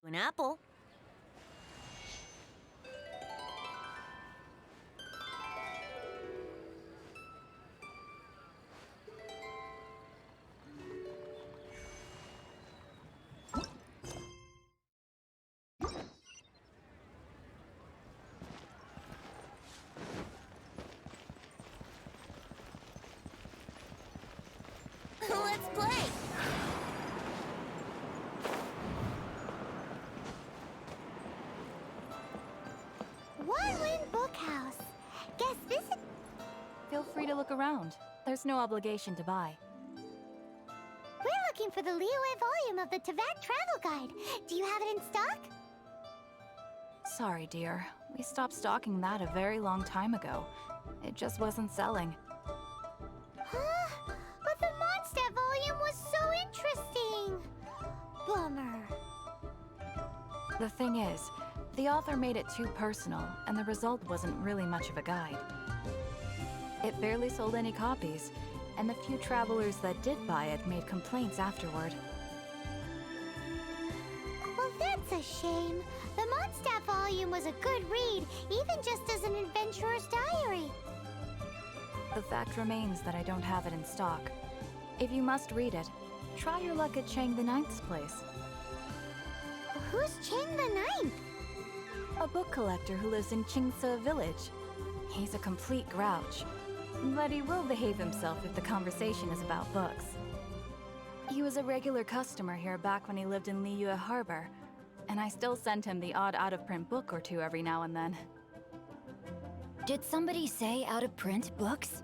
An apple. Let's play! One-Win Bookhouse. Guess this is... Feel free to look around. There's no obligation to buy. We're looking for the Liyue volume of the Teyvat Travel Guide. Do you have it in stock? Sorry, dear. We stopped stocking that a very long time ago. It just wasn't selling. Huh? But the Mondstadt volume was so interesting. Bummer. The thing is, the author made it too personal, and the result wasn't really much of a guide. It barely sold any copies, and the few travelers that did buy it made complaints afterward. Well, that's a shame. The Mondstadt volume was a good read, even just as an adventurer's diary. The fact remains that I don't have it in stock. If you must read it, try your luck at Chang the Ninth's place. Who's Chang the Ninth? A book collector who lives in Qingse village. He's a complete grouch, but he will behave himself if the conversation is about books. He was a regular customer here back when he lived in Liyue Harbor, and I still send him the odd out-of-print book or two every now and then. Did somebody say out-of-print books?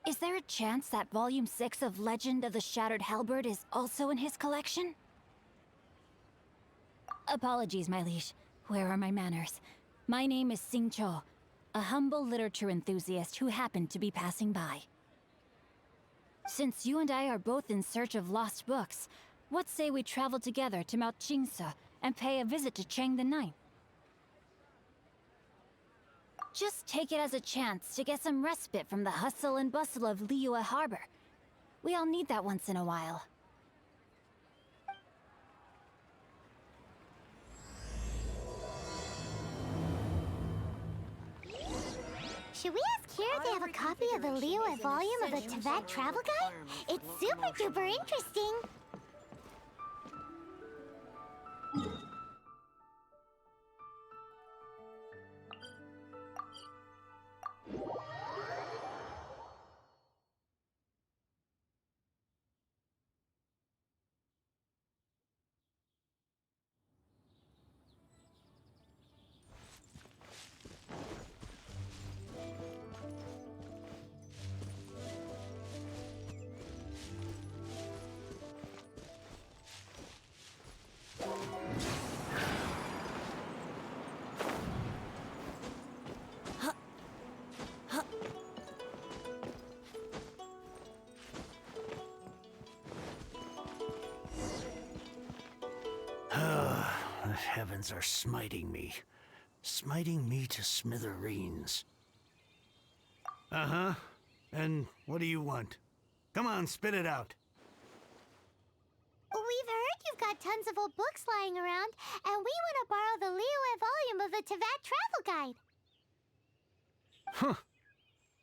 Is there a chance that Volume 6 of Legend of the Shattered Halberd is also in his collection? Apologies, my liege. Where are my manners? My name is Sing Cho, a humble literature enthusiast who happened to be passing by. Since you and I are both in search of lost books, what say we travel together to Mount Qingse and pay a visit to Chang the Ninth? Just take it as a chance to get some respite from the hustle and bustle of Liyue Harbor. We all need that once in a while. Should we ask here if they have a copy of the Liyue volume of the Teyvat Travel Guide? It's super duper interesting. The heavens are smiting me to smithereens. Uh-huh. And what do you want? Come on, spit it out. We've heard you've got tons of old books lying around, and we want to borrow the Liyue volume of the Teyvat Travel Guide. Huh.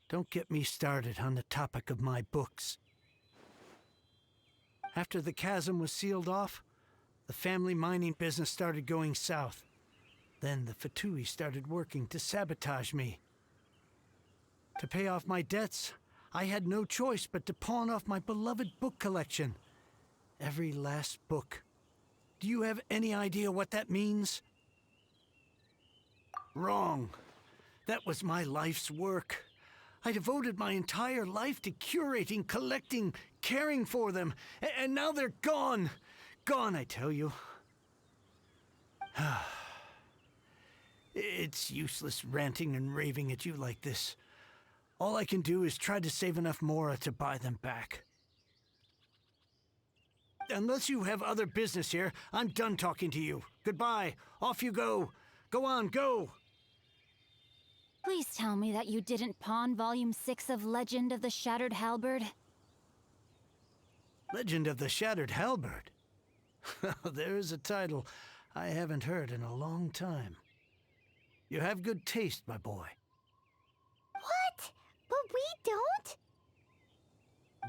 Don't get me started on the topic of my books. After the chasm was sealed off, the family mining business started going south. Then the Fatui started working to sabotage me. To pay off my debts, I had no choice but to pawn off my beloved book collection. Every last book. Do you have any idea what that means? Wrong. That was my life's work. I devoted my entire life to curating, collecting, caring for them, and now they're gone. Gone, I tell you. It's useless ranting and raving at you like this. All I can do is try to save enough Mora to buy them back. Unless you have other business here, I'm done talking to you. Goodbye. Off you go. Go on, go. Please tell me that you didn't pawn Volume 6 of Legend of the Shattered Halberd. Legend of the Shattered Halberd? There is a title I haven't heard in a long time. You have good taste, my boy. What? But we don't?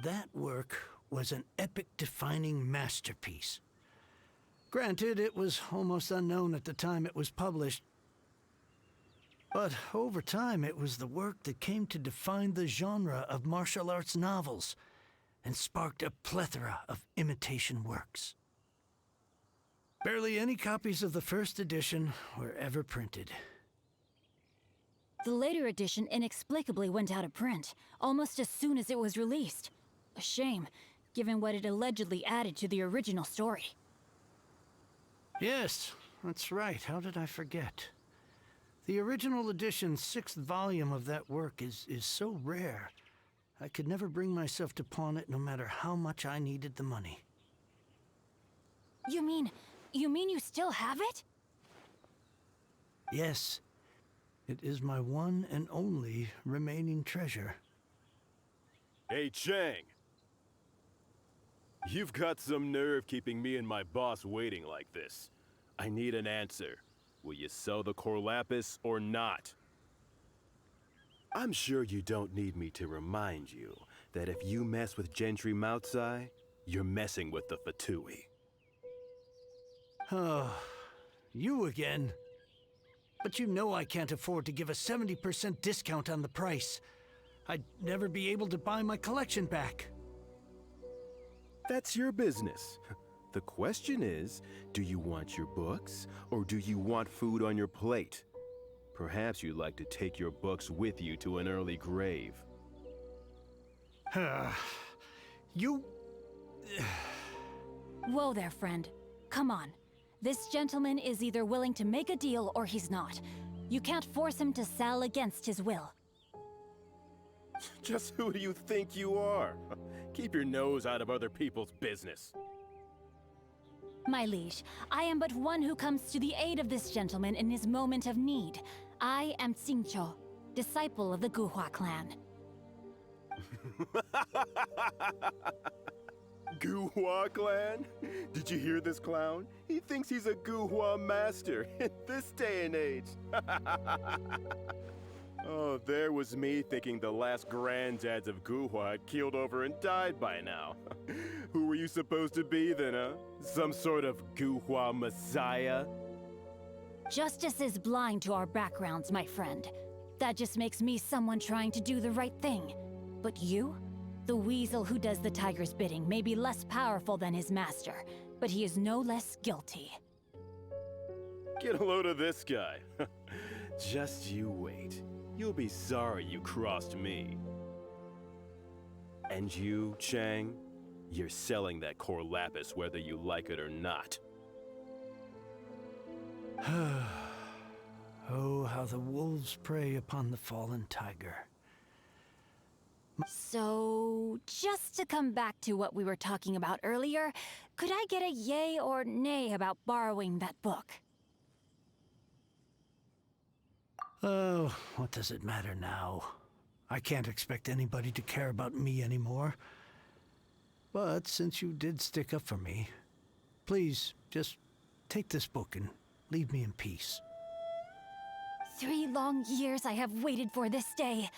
That work was an epic-defining masterpiece. Granted, it was almost unknown at the time it was published, but over time it was the work that came to define the genre of martial arts novels and sparked a plethora of imitation works. Barely any copies of the first edition were ever printed. The later edition inexplicably went out of print, almost as soon as it was released. A shame, given what it allegedly added to the original story. Yes, that's right. How did I forget? The original edition's 6th volume of that work is so rare, I could never bring myself to pawn it no matter how much I needed the money. You mean you still have it? Yes, it is my one and only remaining treasure. Hey, Chang! You've got some nerve keeping me and my boss waiting like this. I need an answer. Will you sell the core lapis or not? I'm sure you don't need me to remind you that if you mess with Gentry Moutsai, you're messing with the Fatui. Oh, you again. But you know I can't afford to give a 70% discount on the price. I'd never be able to buy my collection back. That's your business. The question is, do you want your books, or do you want food on your plate? Perhaps you'd like to take your books with you to an early grave. You... Whoa there, friend. Come on. This gentleman is either willing to make a deal or he's not. You can't force him to sell against his will. Just who do you think you are? Keep your nose out of other people's business. My liege, I am but one who comes to the aid of this gentleman in his moment of need. I am Xingqiu, disciple of the Guhua clan. Guhua clan? Did you hear this clown? He thinks he's a Guhua master in this day and age. Oh, there was me thinking the last granddads of Guhua had keeled over and died by now. Who were you supposed to be then, huh? Some sort of Guhua messiah? Justice is blind to our backgrounds, my friend. That just makes me someone trying to do the right thing. But you? The weasel who does the tiger's bidding may be less powerful than his master, but he is no less guilty. Get a load of this guy. Just you wait. You'll be sorry you crossed me. And you, Chang, you're selling that core lapis whether you like it or not. Oh, how the wolves prey upon the fallen tiger. So, just to come back to what we were talking about earlier, could I get a yay or nay about borrowing that book? Oh, what does it matter now? I can't expect anybody to care about me anymore. But since you did stick up for me, please, just take this book and leave me in peace. 3 long years I have waited for this day.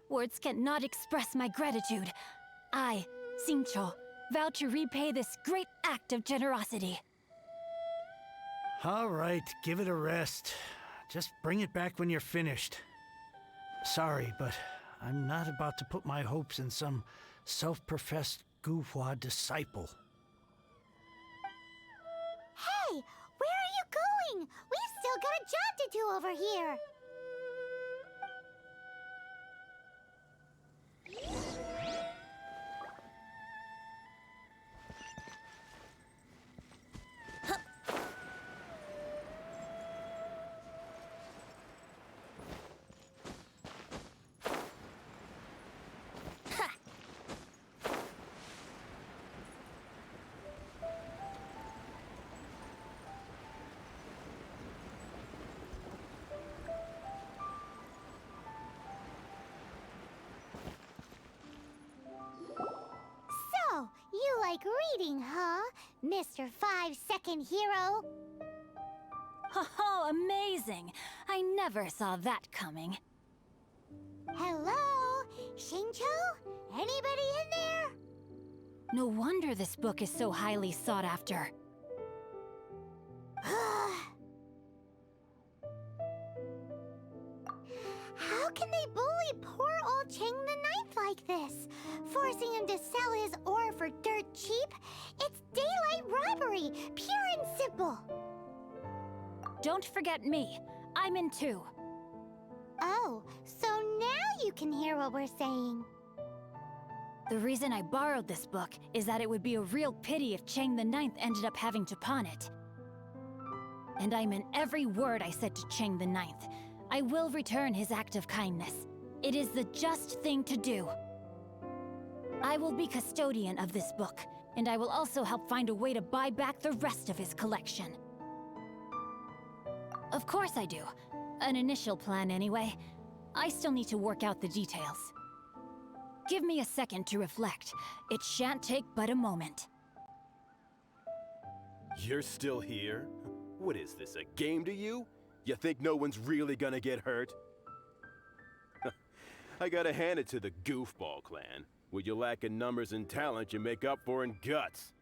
Words cannot express my gratitude. I, Xingqiu, vow to repay this great act of generosity. All right, give it a rest. Just bring it back when you're finished. Sorry, but I'm not about to put my hopes in some self-professed Guhua disciple. Hey, where are you going? We've still got a job to do over here. like reading, huh, Mr. 5-second hero? Oh, amazing! I never saw that coming. Hello? Xingqiu? Anybody in there? No wonder this book is so highly sought after. How can they bully poor old Chang the Ninth like this? Forcing him to sell his ore for dirt cheap? It's daylight robbery, pure and simple. Don't forget me. I'm in too. Oh, so now you can hear what we're saying. The reason I borrowed this book is that it would be a real pity if Chang the Ninth ended up having to pawn it. And I meant every word I said to Chang the Ninth. I will return his act of kindness. It is the just thing to do. I will be custodian of this book, and I will also help find a way to buy back the rest of his collection. Of course I do. An initial plan anyway. I still need to work out the details. Give me a second to reflect. It shan't take but a moment. You're still here? What is this, a game to you? You think no one's really gonna get hurt? I gotta hand it to the Goofball clan. What you lack in numbers and talent, you make up for in guts.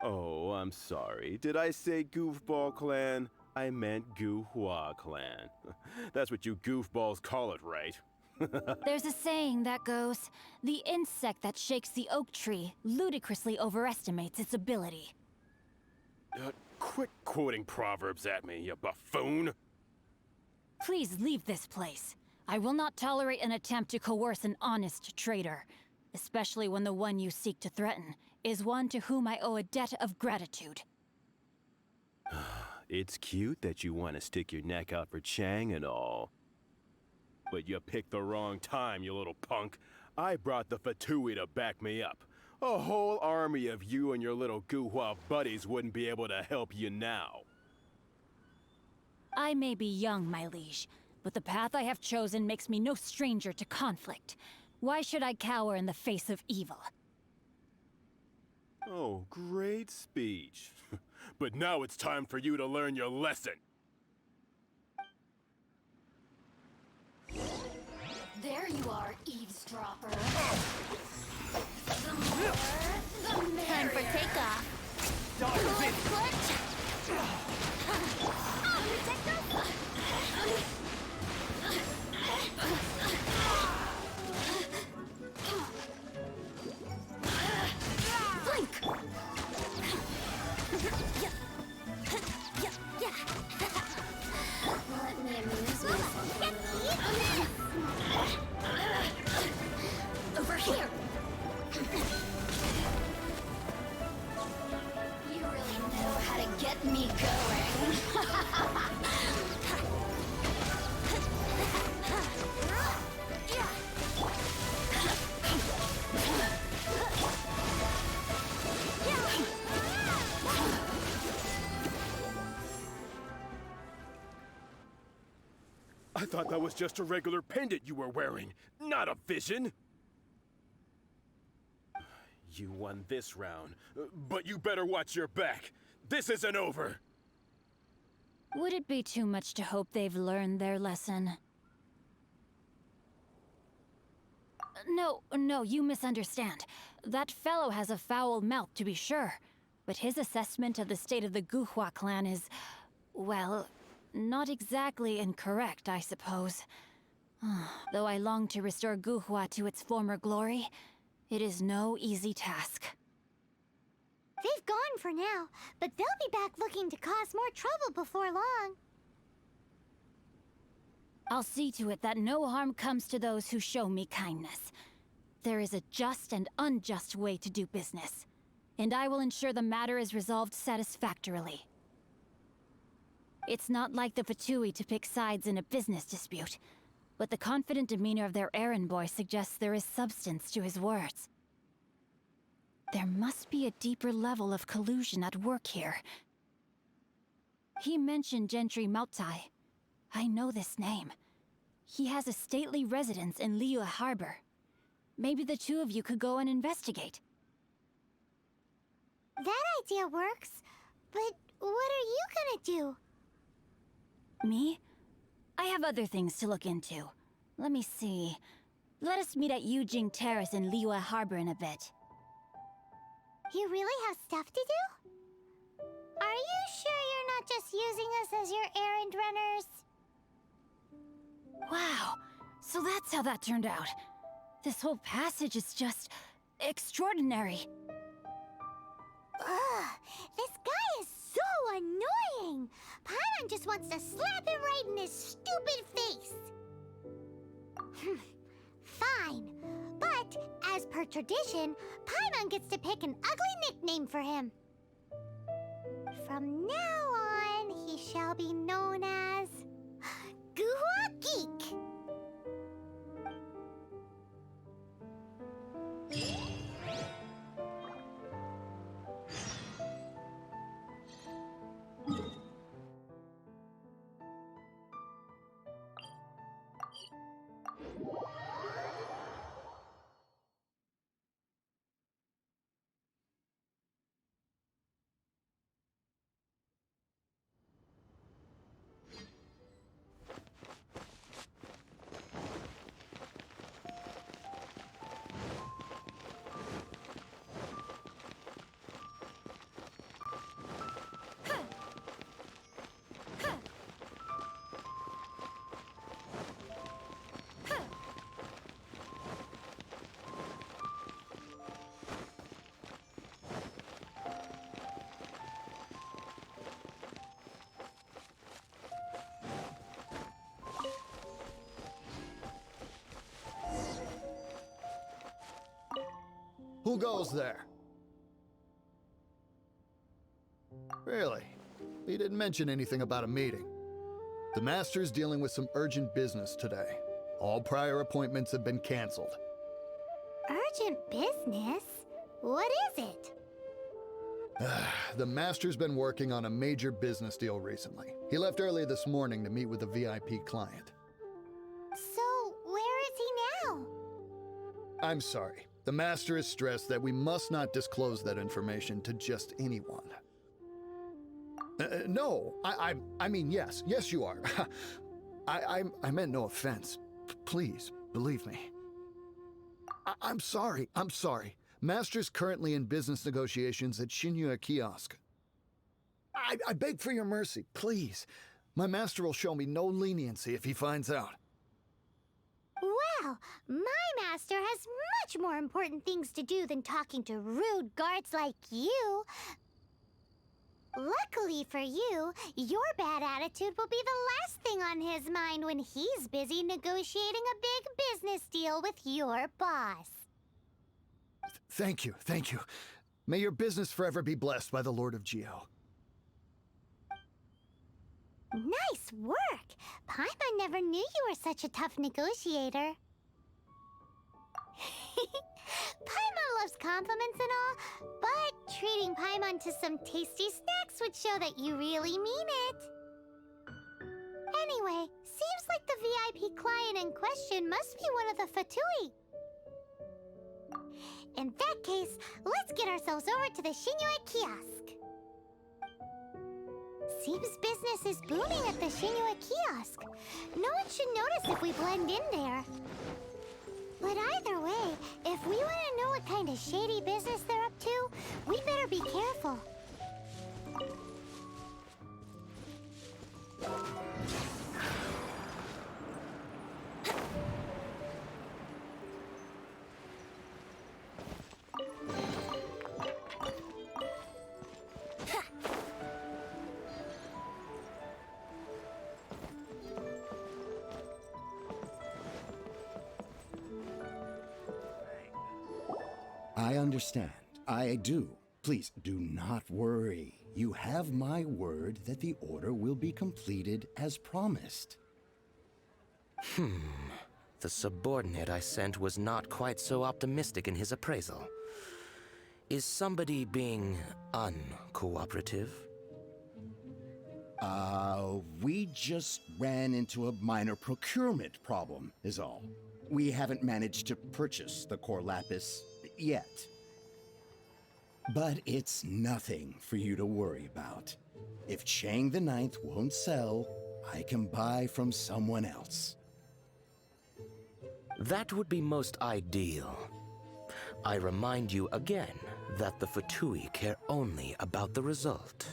Oh, I'm sorry. Did I say Goofball clan? I meant Guhua clan. That's what you goofballs call it, right? There's a saying that goes, the insect that shakes the oak tree ludicrously overestimates its ability. Quit quoting proverbs at me, you buffoon! Please leave this place. I will not tolerate an attempt to coerce an honest trader, especially when the one you seek to threaten is one to whom I owe a debt of gratitude. It's cute that you want to stick your neck out for Chang and all. But you picked the wrong time, you little punk. I brought the Fatui to back me up. A whole army of you and your little Guhua buddies wouldn't be able to help you now. I may be young, my liege, but the path I have chosen makes me no stranger to conflict. Why should I cower in the face of evil? Oh, great speech. But now it's time for you to learn your lesson. There you are, eavesdropper. The more, the merrier. Time for takeoff. Blink! Let me amuse myself. Over here! You really know how to get me going. I thought that was just a regular pendant you were wearing, not a vision. You won this round, but you better watch your back. This isn't over. Would it be too much to hope they've learned their lesson? No, you misunderstand. That fellow has a foul mouth, to be sure. But his assessment of the state of the Guhua clan is, well, not exactly incorrect, I suppose. Though I long to restore Guhua to its former glory, it is no easy task. They've gone for now, but they'll be back looking to cause more trouble before long. I'll see to it that no harm comes to those who show me kindness. There is a just and unjust way to do business, and I will ensure the matter is resolved satisfactorily. It's not like the Fatui to pick sides in a business dispute, but the confident demeanor of their errand boy suggests there is substance to his words. There must be a deeper level of collusion at work here. He mentioned Gentry Maotai. I know this name. He has a stately residence in Liyue Harbor. Maybe the two of you could go and investigate. That idea works. But what are you gonna do? Me? I have other things to look into. Let me see. Let us meet at Yujing Terrace in Liyue Harbor in a bit. You really have stuff to do? Are you sure you're not just using us as your errand runners? Wow, so that's how that turned out. This whole passage is just extraordinary. Ugh, this guy is so annoying! Paimon just wants to slap him right in his stupid face! Fine, but as per tradition, Paimon gets to pick an ugly nickname for him. From now on, he shall be known as... Guhua Geek! Who goes there? Really? He didn't mention anything about a meeting. The Master's dealing with some urgent business today. All prior appointments have been canceled. Urgent business? What is it? The Master's been working on a major business deal recently. He left early this morning to meet with a VIP client. So, where is he now? I'm sorry. The Master is stressed that we must not disclose that information to just anyone. No, I mean, yes, you are. I meant no offense. Please, believe me. I'm sorry. Master's currently in business negotiations at Shinya Kiosk. I beg for your mercy, please. My master will show me no leniency if he finds out. Well, my master has much more important things to do than talking to rude guards like you. Luckily for you, your bad attitude will be the last thing on his mind when he's busy negotiating a big business deal with your boss. Thank you. May your business forever be blessed by the Lord of Geo. Nice work! Paimon never knew you were such a tough negotiator. Paimon loves compliments and all, but treating Paimon to some tasty snacks would show that you really mean it. Anyway, seems like the VIP client in question must be one of the Fatui. In that case, let's get ourselves over to the Shinyue kiosk. Seems business is booming at the Shinyue kiosk. No one should notice if we blend in there. But either way, if we want to know what kind of shady business they're up to, we better be careful. I understand. I do. Please do not worry. You have my word that the order will be completed as promised. The subordinate I sent was not quite so optimistic in his appraisal. Is somebody being uncooperative? We just ran into a minor procurement problem, is all. We haven't managed to purchase the core lapis yet. But it's nothing for you to worry about. If Chang the Ninth won't sell, I can buy from someone else. That would be most ideal. I remind you again that the Fatui care only about the result.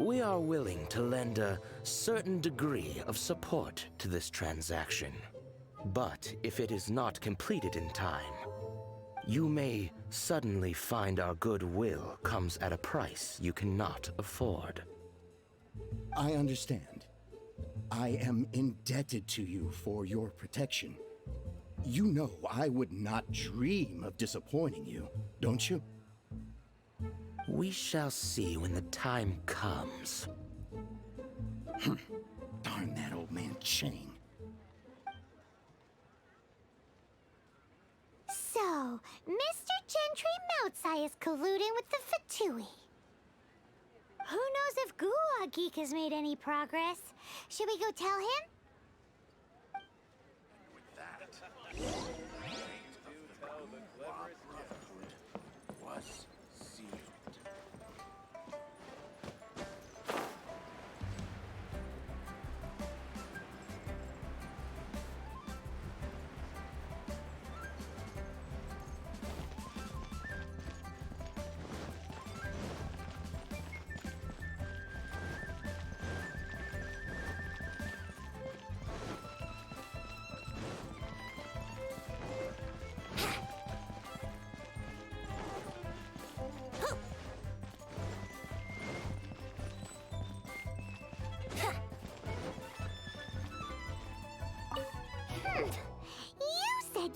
We are willing to lend a certain degree of support to this transaction. But if it is not completed in time, you may suddenly find our goodwill comes at a price you cannot afford. I understand. I am indebted to you for your protection. You know I would not dream of disappointing you, don't you? We shall see when the time comes. Darn that old man Chang. So, Mr. Gentry Moutsai is colluding with the Fatui. Who knows if Guwa Geek has made any progress? Should we go tell him?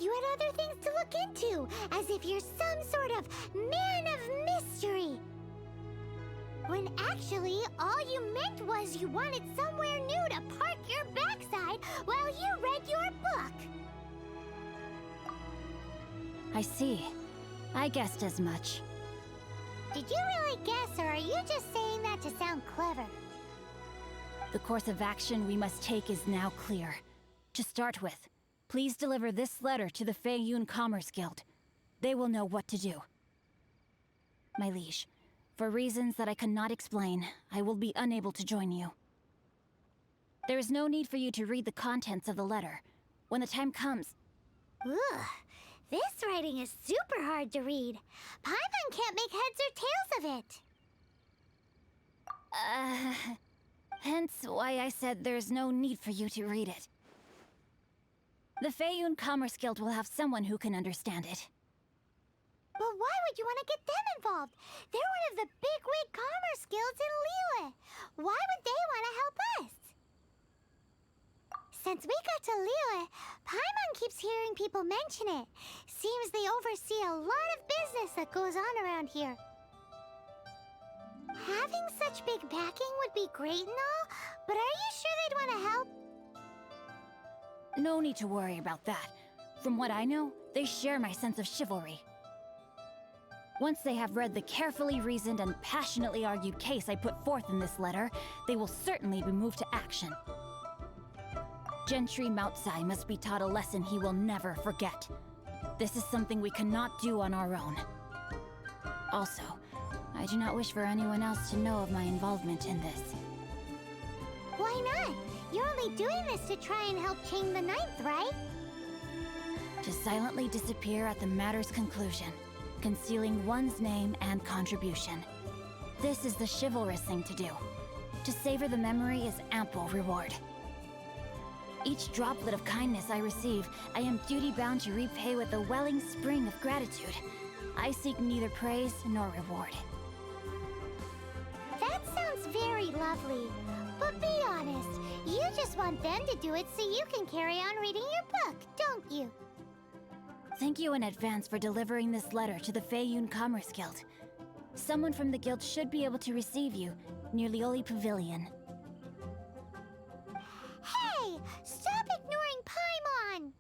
You had other things to look into, as if you're some sort of man of mystery. When actually, all you meant was you wanted somewhere new to park your backside while you read your book. I see. I guessed as much. Did you really guess, or are you just saying that to sound clever? The course of action we must take is now clear. To start with, please deliver this letter to the Feiyun Commerce Guild. They will know what to do. My liege, for reasons that I cannot explain, I will be unable to join you. There is no need for you to read the contents of the letter. When the time comes... Ugh, this writing is super hard to read. Paimon can't make heads or tails of it. Hence why I said there's no need for you to read it. The Feiyun Commerce Guild will have someone who can understand it. But why would you want to get them involved? They're one of the bigwig commerce guilds in Liyue. Why would they want to help us? Since we got to Liyue, Paimon keeps hearing people mention it. Seems they oversee a lot of business that goes on around here. Having such big backing would be great and all, but are you sure they'd want to help? No need to worry about that. From what I know, they share my sense of chivalry. Once they have read the carefully reasoned and passionately argued case I put forth in this letter, they will certainly be moved to action. Gentry Moutsai must be taught a lesson he will never forget. This is something we cannot do on our own. Also, I do not wish for anyone else to know of my involvement in this. Why not? You're only doing this to try and help Chang the Ninth, right? To silently disappear at the matter's conclusion, concealing one's name and contribution. This is the chivalrous thing to do. To savor the memory is ample reward. Each droplet of kindness I receive, I am duty-bound to repay with a welling spring of gratitude. I seek neither praise nor reward. That sounds very lovely. But be honest, you just want them to do it so you can carry on reading your book, don't you? Thank you in advance for delivering this letter to the Feiyun Commerce Guild. Someone from the guild should be able to receive you near Lioli Pavilion. Hey! Stop ignoring Paimon!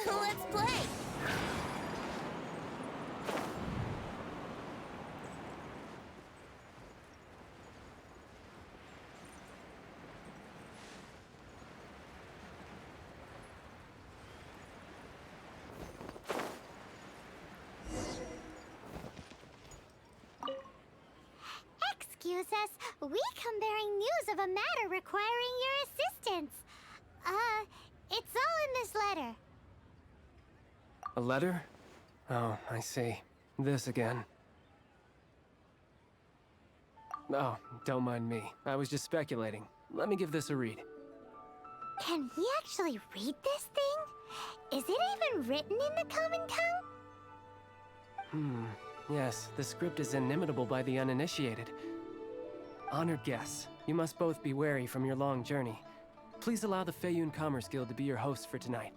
Let's play! excuse us. We come bearing news of a matter requiring your assistance. It's all in this letter. A letter? Oh, I see. This again. Oh, don't mind me. I was just speculating. Let me give this a read. Can he actually read this thing? Is it even written in the common tongue? Yes, the script is inimitable by the uninitiated. Honored guests, you must both be wary from your long journey. Please allow the Feiyun Commerce Guild to be your host for tonight.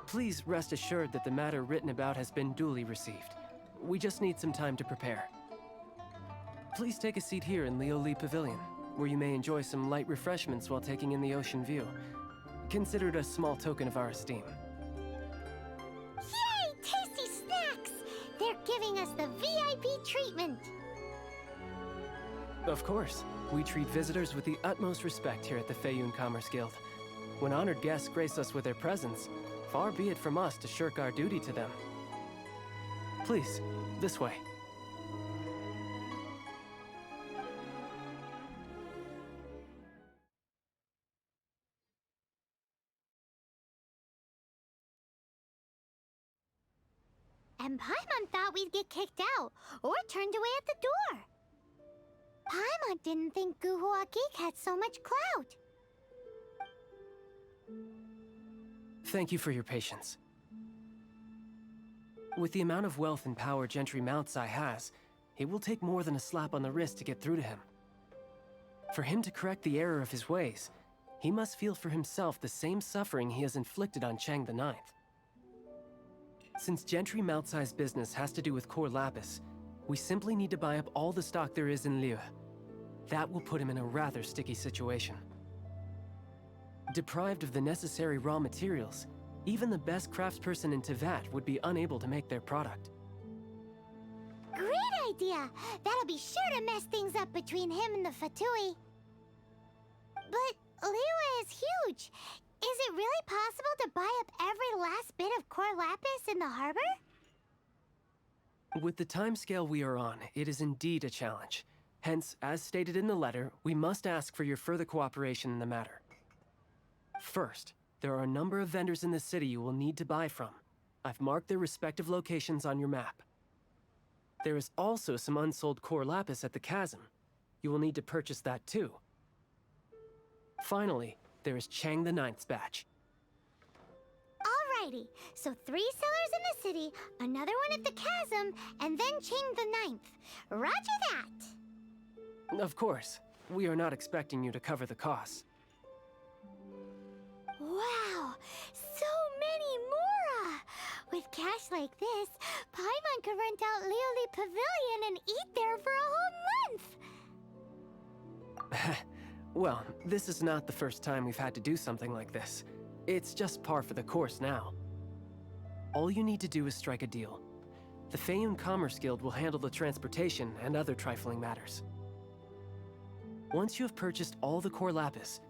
Please rest assured that the matter written about has been duly received. We just need some time to prepare. Please take a seat here in Leo Lee Pavilion, where you may enjoy some light refreshments while taking in the ocean view. Consider it a small token of our esteem. Yay! Tasty snacks! They're giving us the VIP treatment. Of course. We treat visitors with the utmost respect here at the Feiyun Commerce Guild. When honored guests grace us with their presence, far be it from us to shirk our duty to them. Please, this way. And Paimon thought we'd get kicked out, or turned away at the door. Paimon didn't think Guhua Geek had so much clout. Thank you for your patience. With the amount of wealth and power Gentry Mountsi has, it will take more than a slap on the wrist to get through to him. For him to correct the error of his ways, he must feel for himself the same suffering he has inflicted on Chang the Ninth. Since Gentry Mountai's business has to do with core lapis, we simply need to buy up all the stock there is in Liyue. That will put him in a rather sticky situation. Deprived of the necessary raw materials, even the best craftsperson in Tevat would be unable to make their product. Great idea! That'll be sure to mess things up between him and the Fatui. But Liyue is huge. Is it really possible to buy up every last bit of core lapis in the harbor? With the timescale we are on, it is indeed a challenge. Hence, as stated in the letter, we must ask for your further cooperation in the matter. First, there are a number of vendors in the city you will need to buy from. I've marked their respective locations on your map. There is also some unsold core lapis at the chasm. You will need to purchase that too. Finally, there is Chang the Ninth's batch. Alrighty, so 3 sellers in the city, another one at the chasm, and then Chang the Ninth. Roger that! Of course, we are not expecting you to cover the costs. Wow, so many Mora! With cash like this, Paimon could rent out Lioli Pavilion and eat there for a whole month! Well, this is not the first time we've had to do something like this. It's just par for the course now. All you need to do is strike a deal. The Feiyun Commerce Guild will handle the transportation and other trifling matters. Once you have purchased all the core lapis,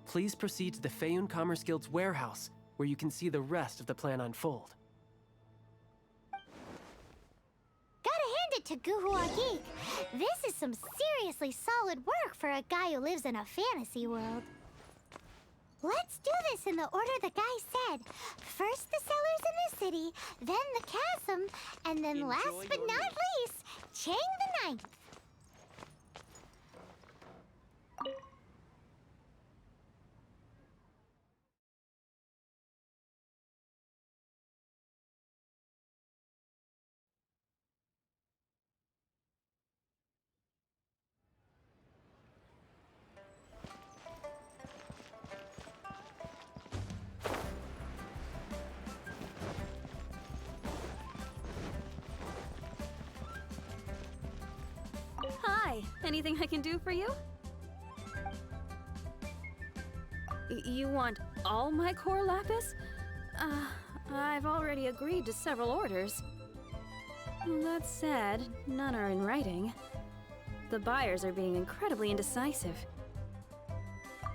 please proceed to the Feiyun Commerce Guild's warehouse, where you can see the rest of the plan unfold. Gotta hand it to Guhua Geek. This is some seriously solid work for a guy who lives in a fantasy world. Let's do this in the order the guy said. First the sellers in the city, then the chasm, and then last but not least, Chang the Ninth. Hi, anything I can do for you? You want all my core lapis? I've already agreed to several orders. That said, none are in writing. The buyers are being incredibly indecisive.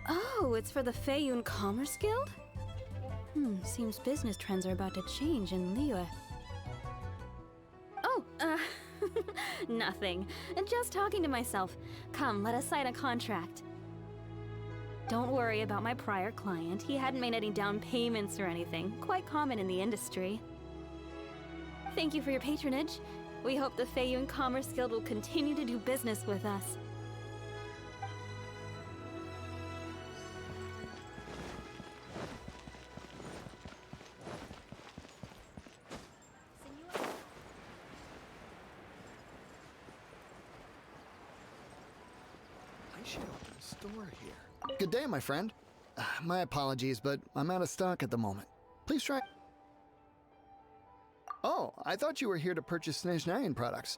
Oh, it's for the Feiyun Commerce Guild? Seems business trends are about to change in Liyue. Oh, Nothing. Just talking to myself. Come, let us sign a contract. Don't worry about my prior client. He hadn't made any down payments or anything. Quite common in the industry. Thank you for your patronage. We hope the Feiyun Commerce Guild will continue to do business with us. I should open a store here. Good day, my friend. My apologies, but I'm out of stock at the moment. Please try. Oh, I thought you were here to purchase Snezhnayan products.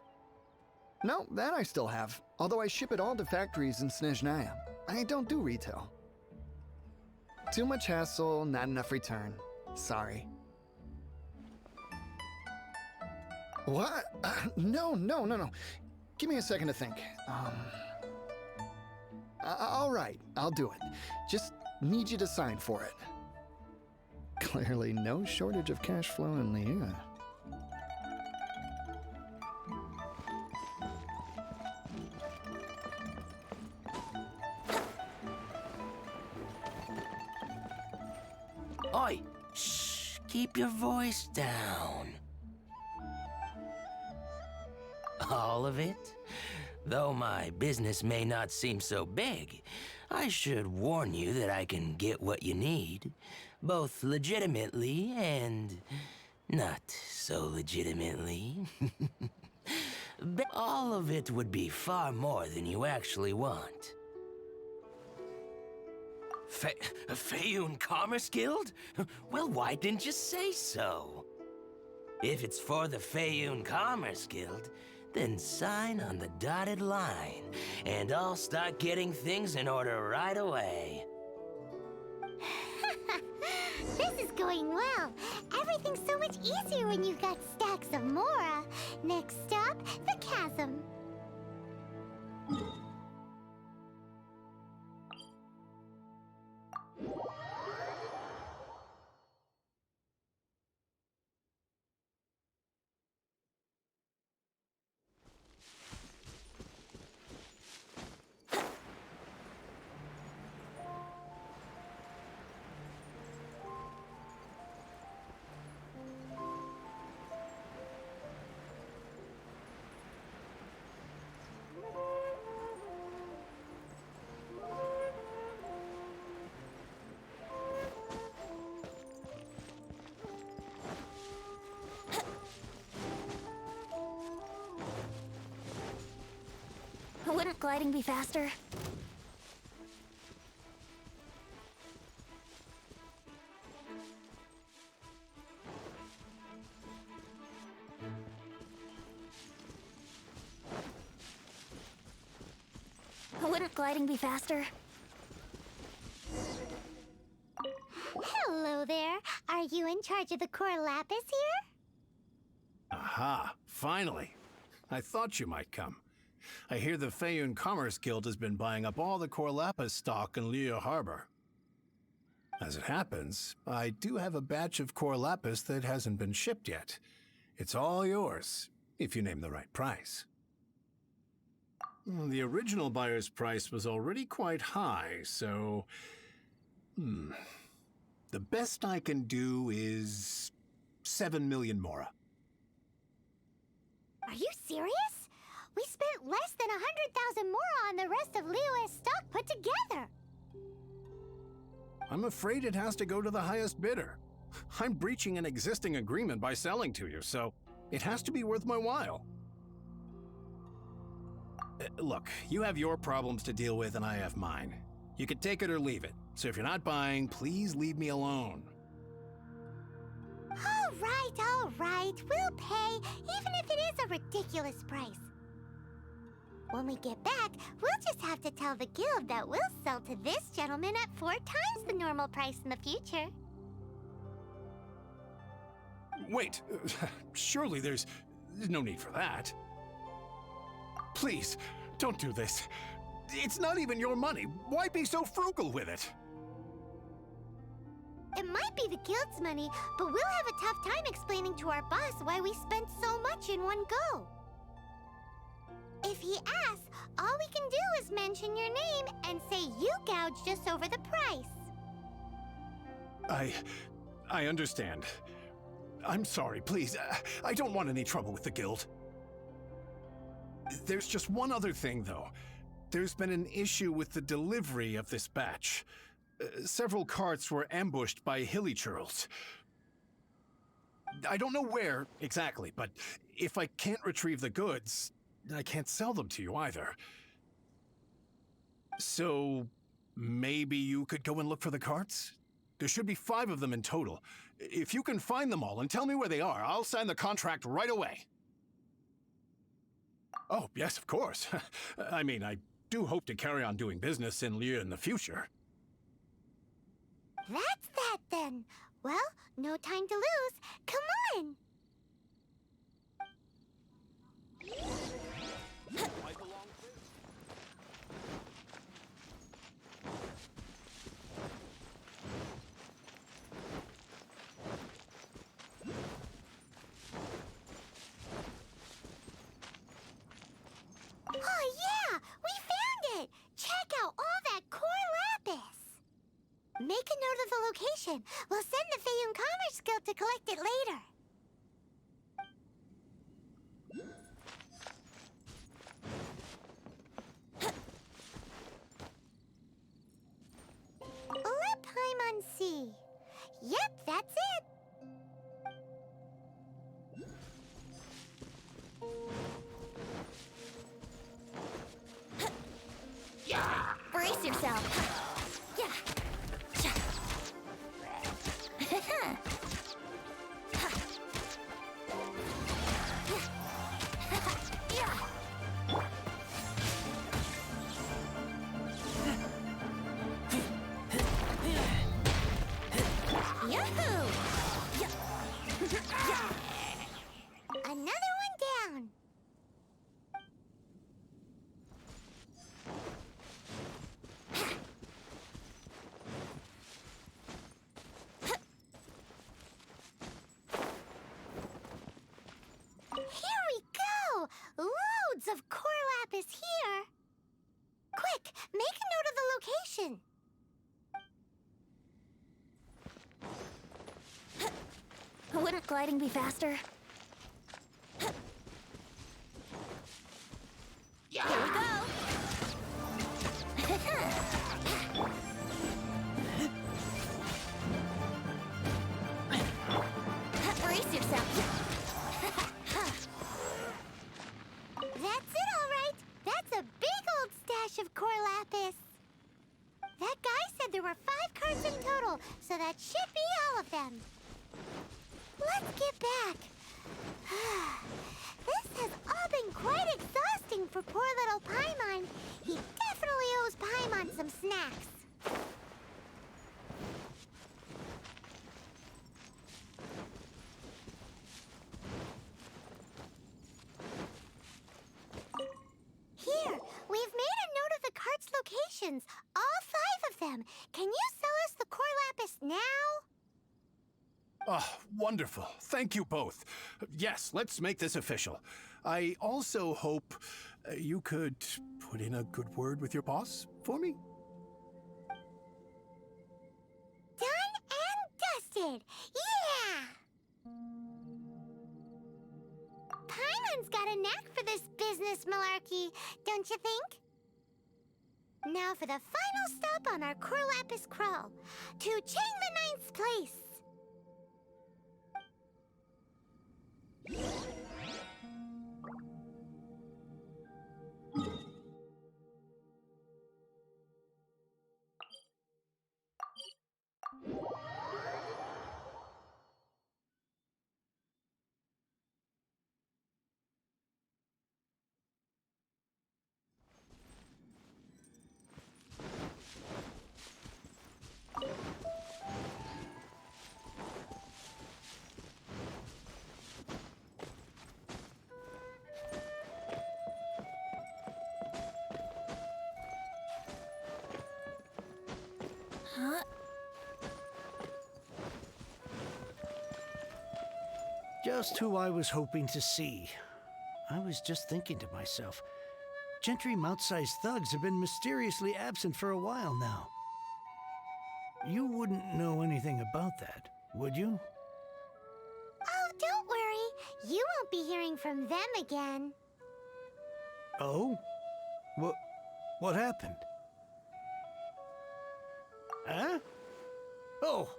No, that I still have, although I ship it all to factories in Snezhnaya. I don't do retail. Too much hassle, not enough return. Sorry. What? No. Give me a second to think. All right, I'll do it. Just need you to sign for it. Clearly no shortage of cash flow in Liyue. Oi! Shh! Keep your voice down. All of it? Though my business may not seem so big, I should warn you that I can get what you need, both legitimately and not so legitimately. But all of it would be far more than you actually want. Feiyun Commerce Guild? Well, why didn't you say so? If it's for the Feiyun Commerce Guild, then sign on the dotted line, and I'll start getting things in order right away. This is going well. Everything's so much easier when you've got stacks of Mora. Next stop, the chasm. Wouldn't gliding be faster? Wouldn't gliding be faster? Hello there. Are you in charge of the core lapis here? Aha, finally. I thought you might come. I hear the Feiyun Commerce Guild has been buying up all the core lapis stock in Liyue Harbor. As it happens, I do have a batch of core lapis that hasn't been shipped yet. It's all yours, if you name the right price. The original buyer's price was already quite high, so... The best I can do is 7 million Mora. Are you serious? We spent less than 100,000 Mora on the rest of Liyue's stock put together. I'm afraid it has to go to the highest bidder. I'm breaching an existing agreement by selling to you, so it has to be worth my while. Look, you have your problems to deal with and I have mine. You can take it or leave it. So if you're not buying, please leave me alone. All right. We'll pay, even if it is a ridiculous price. When we get back, we'll just have to tell the guild that we'll sell to this gentleman at 4 times the normal price in the future. Wait, surely there's no need for that. Please, don't do this. It's not even your money. Why be so frugal with it? It might be the guild's money, but we'll have a tough time explaining to our boss why we spent so much in one go. If he asks, all we can do is mention your name and say you gouged us over the price. I understand. I'm sorry, please. I don't want any trouble with the guild. There's just one other thing, though. There's been an issue with the delivery of this batch. Several carts were ambushed by hilly churls. I don't know where exactly, but if I can't retrieve the goods, I can't sell them to you either. So, maybe you could go and look for the carts? There should be 5 of them in total. If you can find them all and tell me where they are, I'll sign the contract right away. Oh, yes, of course. I mean, I do hope to carry on doing business in Liu in the future. That's that then. Well, no time to lose. Come on! Oh yeah! We found it! Check out all that core lapis! Make a note of the location. We'll send the Feiyun Commerce Guild to collect it later. Let Paimon see. Yep, that's it. Brace yourself. Another one down. Here we go! Loads of core lapis here. Quick, make a note of the location. Wouldn't gliding be faster? Here we go! Brace yourself! That's it, all right. That's a big old stash of core lapis. That guy said there were 5 cards in total, so that should be all of them. Let's get back. This has all been quite exhausting for poor little Paimon. He definitely owes Paimon some snacks. Here, we've made a note of the cart's locations. All 5 of them. Can you sell us the core lapis now? Oh, wonderful. Thank you both. Yes, let's make this official. I also hope you could put in a good word with your boss for me. Done and dusted! Yeah! Paimon's got a knack for this business malarkey, don't you think? Now for the final stop on our core lapis crawl, to Chang the Ninth's place. Huh? Just who I was hoping to see. I was just thinking to myself, Gentry mount-sized thugs have been mysteriously absent for a while now. You wouldn't know anything about that, would you? Oh, don't worry. You won't be hearing from them again. Oh? What happened? Huh? Oh,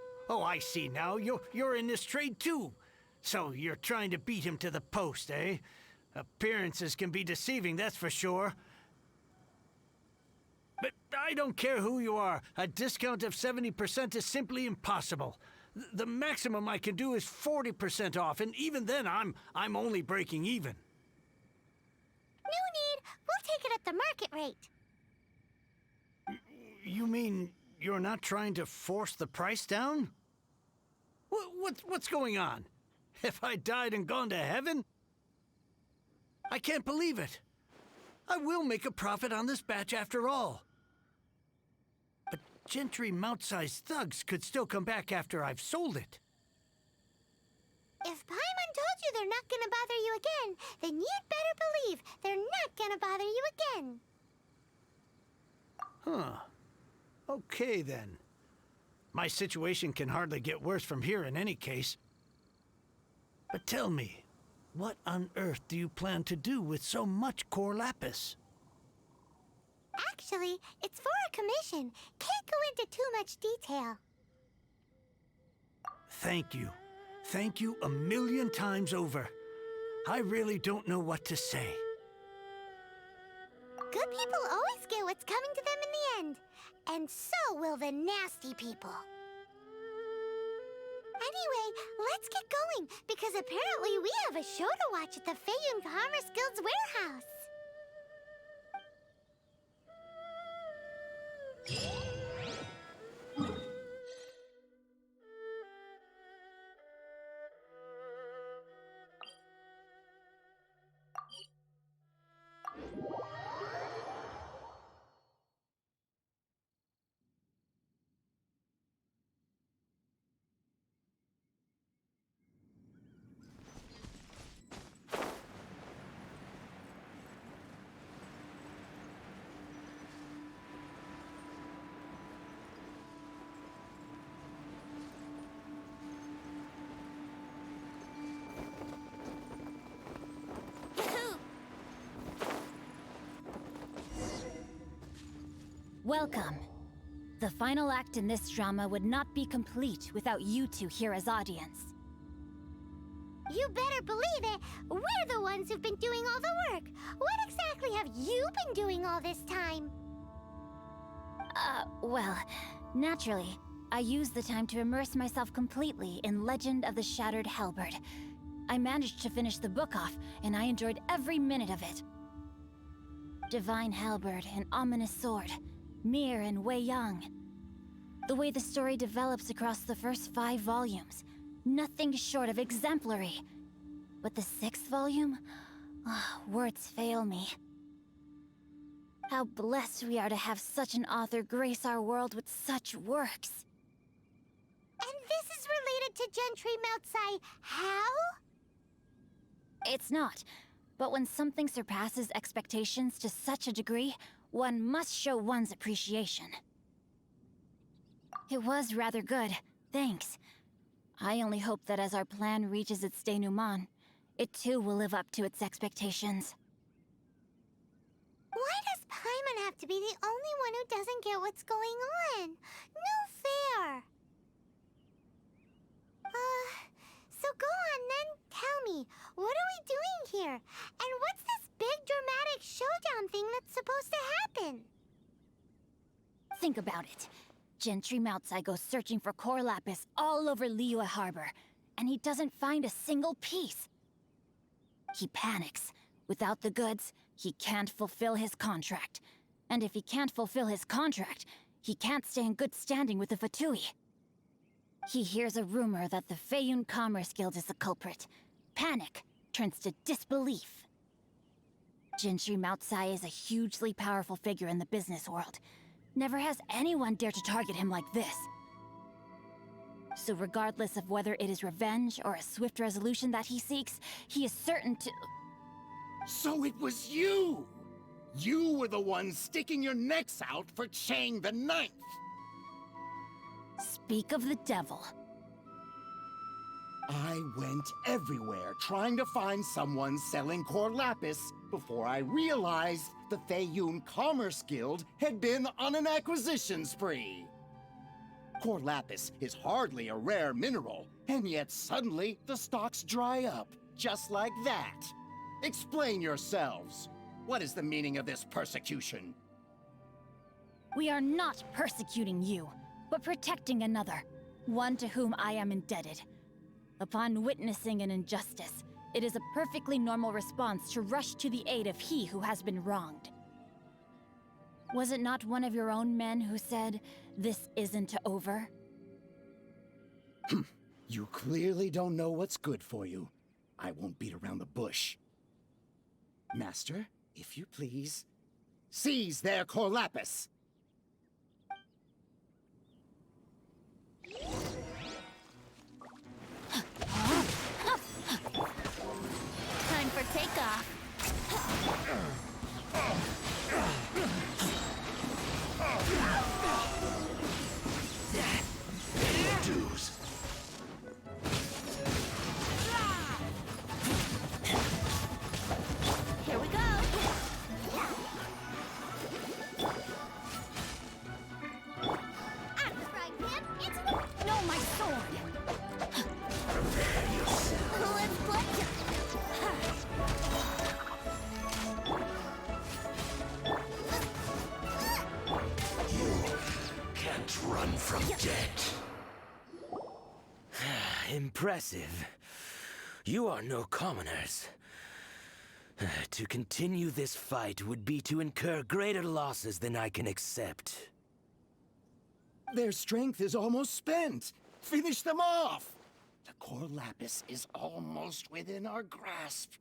I see now. You're in this trade too. So you're trying to beat him to the post, eh? Appearances can be deceiving, that's for sure. But I don't care who you are. A discount of 70% is simply impossible. The maximum I can do is 40% off, and even then I'm only breaking even. No need. We'll take it at the market rate. You mean you're not trying to force the price down? What's going on? Have I died and gone to heaven? I can't believe it. I will make a profit on this batch after all. But Gentry mount-sized thugs could still come back after I've sold it. If Paimon told you they're not gonna bother you again, then you'd better believe they're not gonna bother you again. Huh. Okay, then. My situation can hardly get worse from here in any case. But tell me, what on earth do you plan to do with so much core lapis? Actually, it's for a commission. Can't go into too much detail. Thank you. Thank you a million times over. I really don't know what to say. Good people always get what's coming to them in the end. And so will the nasty people. Anyway, let's get going, because apparently we have a show to watch at the Feiyun Commerce Guild's warehouse. Welcome. The final act in this drama would not be complete without you two here as audience. You better believe it. We're the ones who've been doing all the work. What exactly have you been doing all this time? Well, naturally, I used the time to immerse myself completely in Legend of the Shattered Halberd. I managed to finish the book off, and I enjoyed every minute of it. Divine Halberd, an ominous sword. Mir and Wei Yang. The way the story develops across the first 5 volumes, nothing short of exemplary. But the 6th volume? Words fail me. How blessed we are to have such an author grace our world with such works. And this is related to Gentry Moutsai how? It's not. But when something surpasses expectations to such a degree, one must show one's appreciation. It was rather good, thanks. I only hope that as our plan reaches its denouement, it too will live up to its expectations. Why does Paimon have to be the only one who doesn't get what's going on? No fair. So go on then, tell me, what are we doing here? And what's this big dramatic showdown thing that's supposed to happen? Think about it. Gentry Moutsai goes searching for core lapis all over Liyue Harbor, and he doesn't find a single piece. He panics. Without the goods, he can't fulfill his contract. And if he can't fulfill his contract, he can't stay in good standing with the Fatui. He hears a rumor that the Feiyun Commerce Guild is the culprit. Panic turns to disbelief. Gentry Moutsai is a hugely powerful figure in the business world. Never has anyone dared to target him like this. So regardless of whether it is revenge or a swift resolution that he seeks, he is certain to... So it was you! You were the ones sticking your necks out for Chang the Ninth. Speak of the devil. I went everywhere trying to find someone selling core lapis before I realized the Feiyun Commerce Guild had been on an acquisition spree. Core lapis is hardly a rare mineral, and yet suddenly the stocks dry up, just like that. Explain yourselves. What is the meaning of this persecution? We are not persecuting you, but protecting another, one to whom I am indebted. Upon witnessing an injustice, it is a perfectly normal response to rush to the aid of he who has been wronged. Was it not one of your own men who said, "This isn't over"? You clearly don't know what's good for you. I won't beat around the bush. Master, if you please, seize their core lapis. Time for takeoff. Dues. Here we go. I'm frying pan. It's No, my sword. let's play. Can't run from death. Impressive. You are no commoners. To continue this fight would be to incur greater losses than I can accept. Their strength is almost spent. Finish them off. The core lapis is almost within our grasp.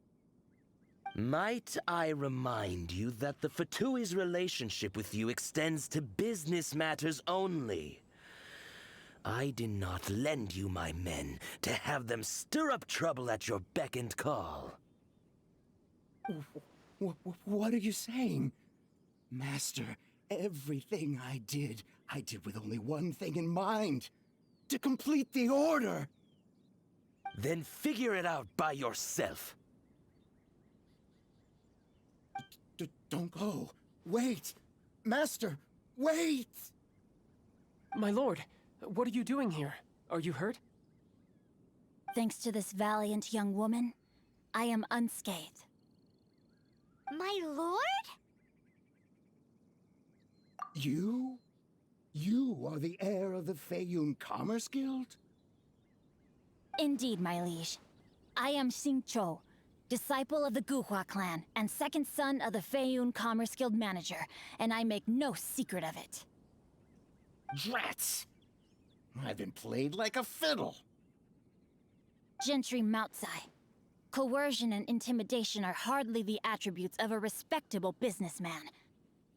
Might I remind you that the Fatui's relationship with you extends to business matters only? I did not lend you my men to have them stir up trouble at your beck and call. What are you saying? Master, everything I did with only one thing in mind. To complete the order. Then figure it out by yourself. Don't go. Wait. Master, wait! My lord, what are you doing here? Are you hurt? Thanks to this valiant young woman, I am unscathed. My lord? You? You are the heir of the Feiyun Commerce Guild? Indeed, my liege. I am Xingqiu, disciple of the Guhua clan and second son of the Feiyun Commerce Guild manager, and I make no secret of it. Drats! I've been played like a fiddle. Gentry Moutsai. Coercion and intimidation are hardly the attributes of a respectable businessman.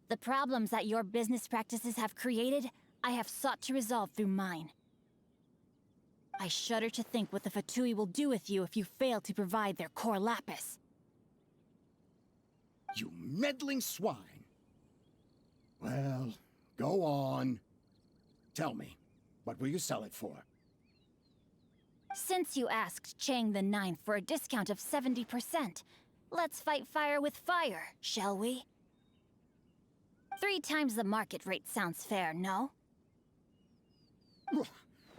The problems that your business practices have created, I have sought to resolve through mine. I shudder to think what the Fatui will do with you if you fail to provide their core lapis. You meddling swine. Well, go on. Tell me, what will you sell it for? Since you asked Chang the Ninth for a discount of 70%, let's fight fire with fire, shall we? 3 times the market rate sounds fair, no?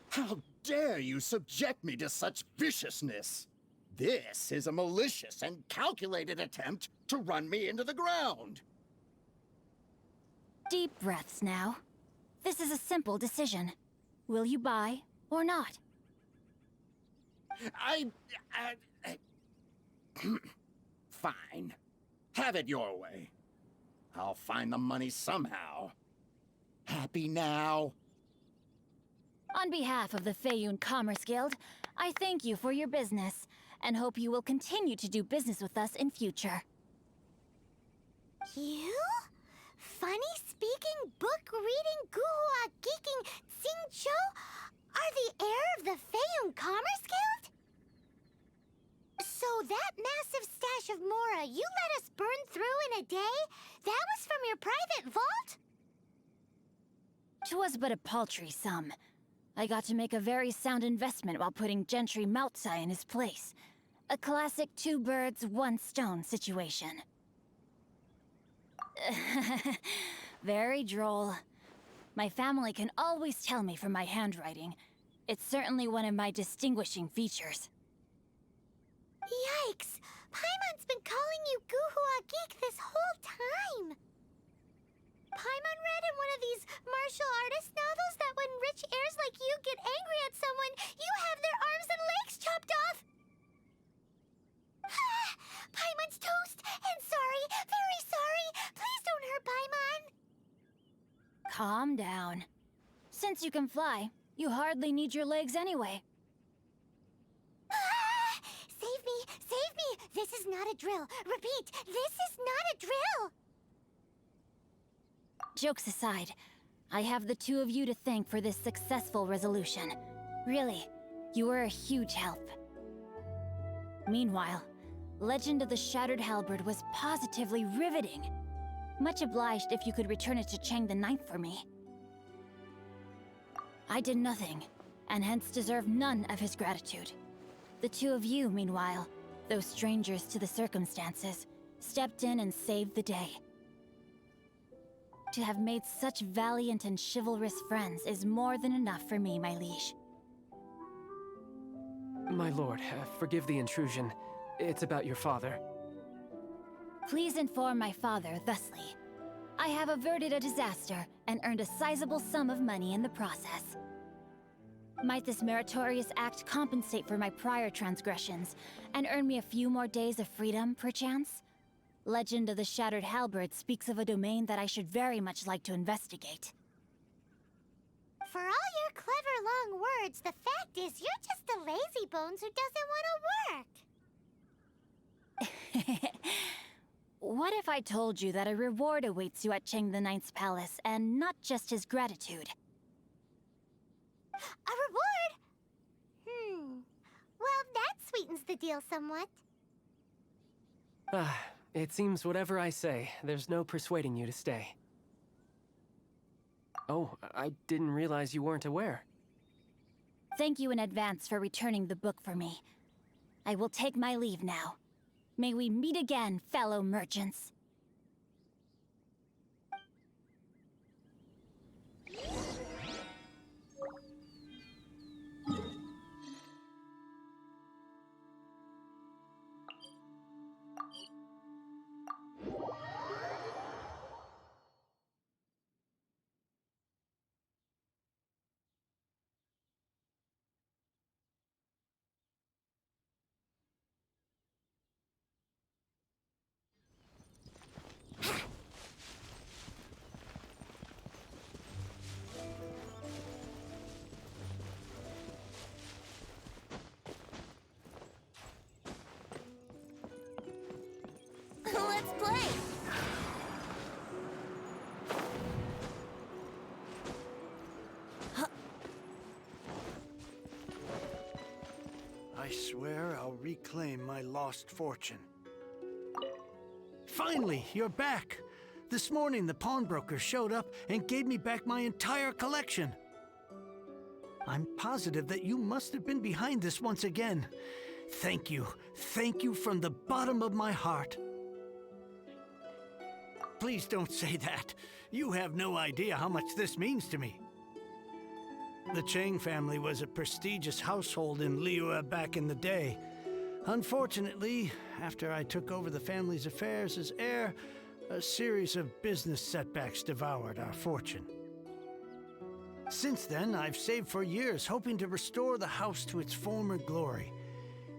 How dare you subject me to such viciousness? This is a malicious and calculated attempt to run me into the ground. Deep breaths now. This is a simple decision. Will you buy or not? Fine. Have it your way. I'll find the money somehow. Happy now? On behalf of the Feiyun Commerce Guild, I thank you for your business, and hope you will continue to do business with us in future. You? Funny-speaking, book-reading, guhua geeking Xingqiu are the heir of the Feiyun Commerce Guild? So that massive stash of Mora you let us burn through in a day, that a private vault? 'Twas but a paltry sum. I got to make a very sound investment while putting Gentry Moutsai in his place. A classic two birds, one stone situation. Very droll. My family can always tell me from my handwriting. It's certainly one of my distinguishing features. Yikes! Paimon's been calling you Guhua Geek this whole time! Paimon read in one of these martial artist novels that when rich heirs like you get angry at someone, you have their arms and legs chopped off! Paimon's toast! And sorry, very sorry! Please don't hurt Paimon! Calm down. Since you can fly, you hardly need your legs anyway. Save me! Save me! This is not a drill! Repeat, this is not a drill! Jokes aside, I have the two of you to thank for this successful resolution. Really, you were a huge help. Meanwhile, Legend of the Shattered Halberd was positively riveting. Much obliged if you could return it to Chang the Ninth for me. I did nothing, and hence deserve none of his gratitude. The two of you, meanwhile, though strangers to the circumstances, stepped in and saved the day. To have made such valiant and chivalrous friends is more than enough for me, my liege. My lord, forgive the intrusion. It's about your father. Please inform my father thusly. I have averted a disaster and earned a sizable sum of money in the process. Might this meritorious act compensate for my prior transgressions and earn me a few more days of freedom, perchance? Legend of the Shattered Halberd speaks of a domain that I should very much like to investigate. For all your clever long words, the fact is you're just a lazy bones who doesn't want to work. What if I told you that a reward awaits you at Chang the Ninth's palace, and not just his gratitude? A reward? Well, that sweetens the deal somewhat. It seems whatever I say, there's no persuading you to stay. Oh, I didn't realize you weren't aware. Thank you in advance for returning the book for me. I will take my leave now. May we meet again, fellow merchants. Let's play! I swear I'll reclaim my lost fortune. Finally, you're back! This morning, the pawnbroker showed up and gave me back my entire collection. I'm positive that you must have been behind this once again. Thank you. Thank you from the bottom of my heart. Please don't say that. You have no idea how much this means to me. The Chang family was a prestigious household in Liyue back in the day. Unfortunately, after I took over the family's affairs as heir, a series of business setbacks devoured our fortune. Since then, I've saved for years, hoping to restore the house to its former glory.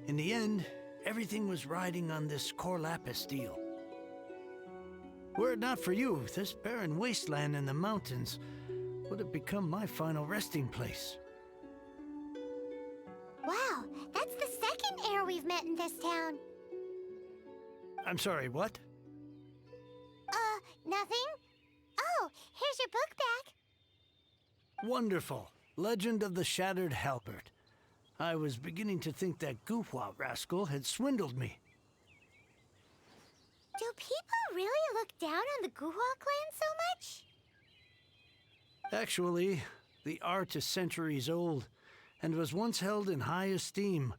In the end, everything was riding on this Corlapis deal. Were it not for you, this barren wasteland in the mountains would have become my final resting place. Wow, that's the second heir we've met in this town. I'm sorry, what? Nothing? Oh, here's your book back. Wonderful. Legend of the Shattered Halberd. I was beginning to think that Guhua rascal had swindled me. Do people really look down on the Guhua clan so much? Actually, the art is centuries old and was once held in high esteem.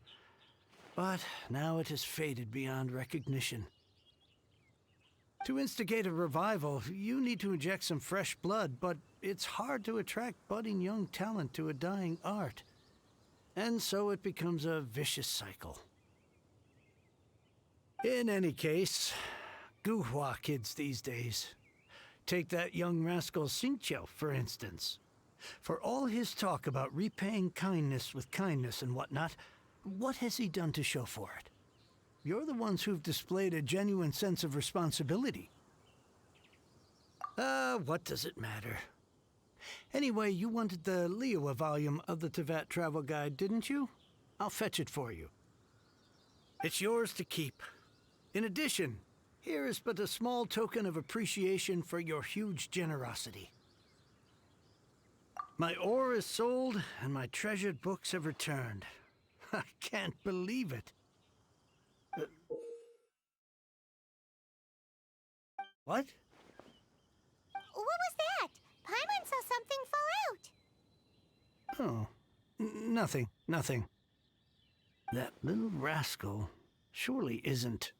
But now it has faded beyond recognition. To instigate a revival, you need to inject some fresh blood, but it's hard to attract budding young talent to a dying art. And so it becomes a vicious cycle. In any case, Guhua kids these days. Take that young rascal Xingqiu, for instance. For all his talk about repaying kindness with kindness and whatnot, what has he done to show for it? You're the ones who've displayed a genuine sense of responsibility. What does it matter? Anyway, you wanted the Liyue volume of the Teyvat travel guide, didn't you? I'll fetch it for you. It's yours to keep. In addition, here is but a small token of appreciation for your huge generosity. My ore is sold, and my treasured books have returned. I can't believe it. What? What was that? Paimon saw something fall out. Oh, nothing. That little rascal surely isn't...